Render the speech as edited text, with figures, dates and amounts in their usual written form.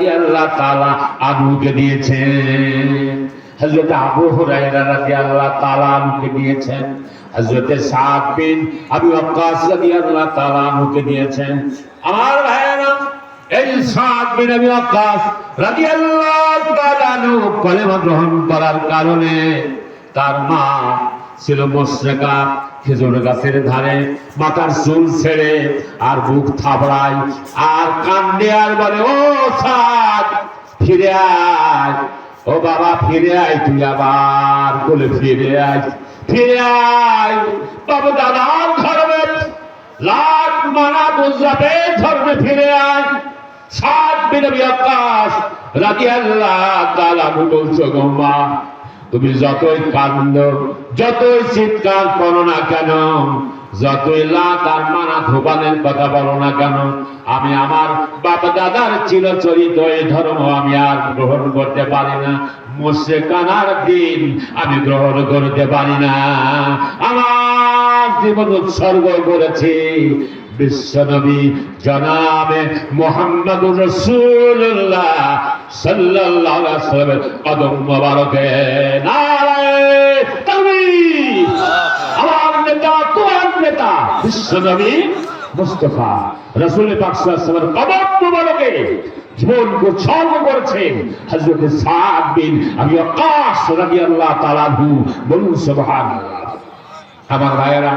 রাদিয়াল্লাহু তাআলা আনহুকে দিয়েছেন, হযরত আবু হুরায়রা রাদিয়াল্লাহু তাআলা আনহুকে দিয়েছেন, হযরত সাদ বিন আবি ওয়াক্কাস রাদিয়াল্লাহু তাআলা আনহুকে দিয়েছেন। আমার ভাইয়েরা, এই সাদ বিন আবি ওয়াক্কাস রাদিয়াল্লাহু তাআলা আনহু কলেমা গ্রহণ করার কারণে তার মা ছিল মুশরিকা, খেজুর গাছের ধারে মাথার চুল ছেড়ে আর বুক থাবড়ায় আর কান্দে আর বলে, ও সাদ ফিরে আয়, ও বাবা ফিরে আয়, তুই আবার বলে ফিরে আয়, ফিরে আয় বাবা, দাদার ধর্মে লাট মানা বুঝাবে ধর্মে ফিরে আয়। সাদ বিন আবি ওয়াক্কাস রাদিয়াল্লাহু তাআলা বলছো, গো মা, তুমি যতই কান্দ, যতই চিৎকার করো না কেন, যতই লাত আর মানা ধোবানের কথা বলো না কেন, আমি আমার বাবা দাদার চিরচরিত এই ধর্ম আমি আর গ্রহণ করতে পারি না। মুশরিকানার দিন আমি গ্রহণ করতে পারি না। আমার জীবন উৎসর্গ করেছি বিশ্বনবী জনাবে মুহাম্মদুর রাসূলুল্লাহ সাল্লাল্লাহু আলাইহি ওয়াসাল্লামের কদম মোবারকে। নারে তাকবীর! আমার নেতা, তোমার নেতা বিশ্বনবী মুস্তাফা রাসূল পাক সাল্লাল্লাহু আলাইহি ওয়াসাল্লামের কদম মোবারকে জীবনকে উৎসর্গ করেছেন হযরত সাদ বিন আবি ওয়াক্কাস রাদিয়াল্লাহু তাআলা আনহু। বলুন সুবহানাল্লাহ। আমার ভাইয়েরা,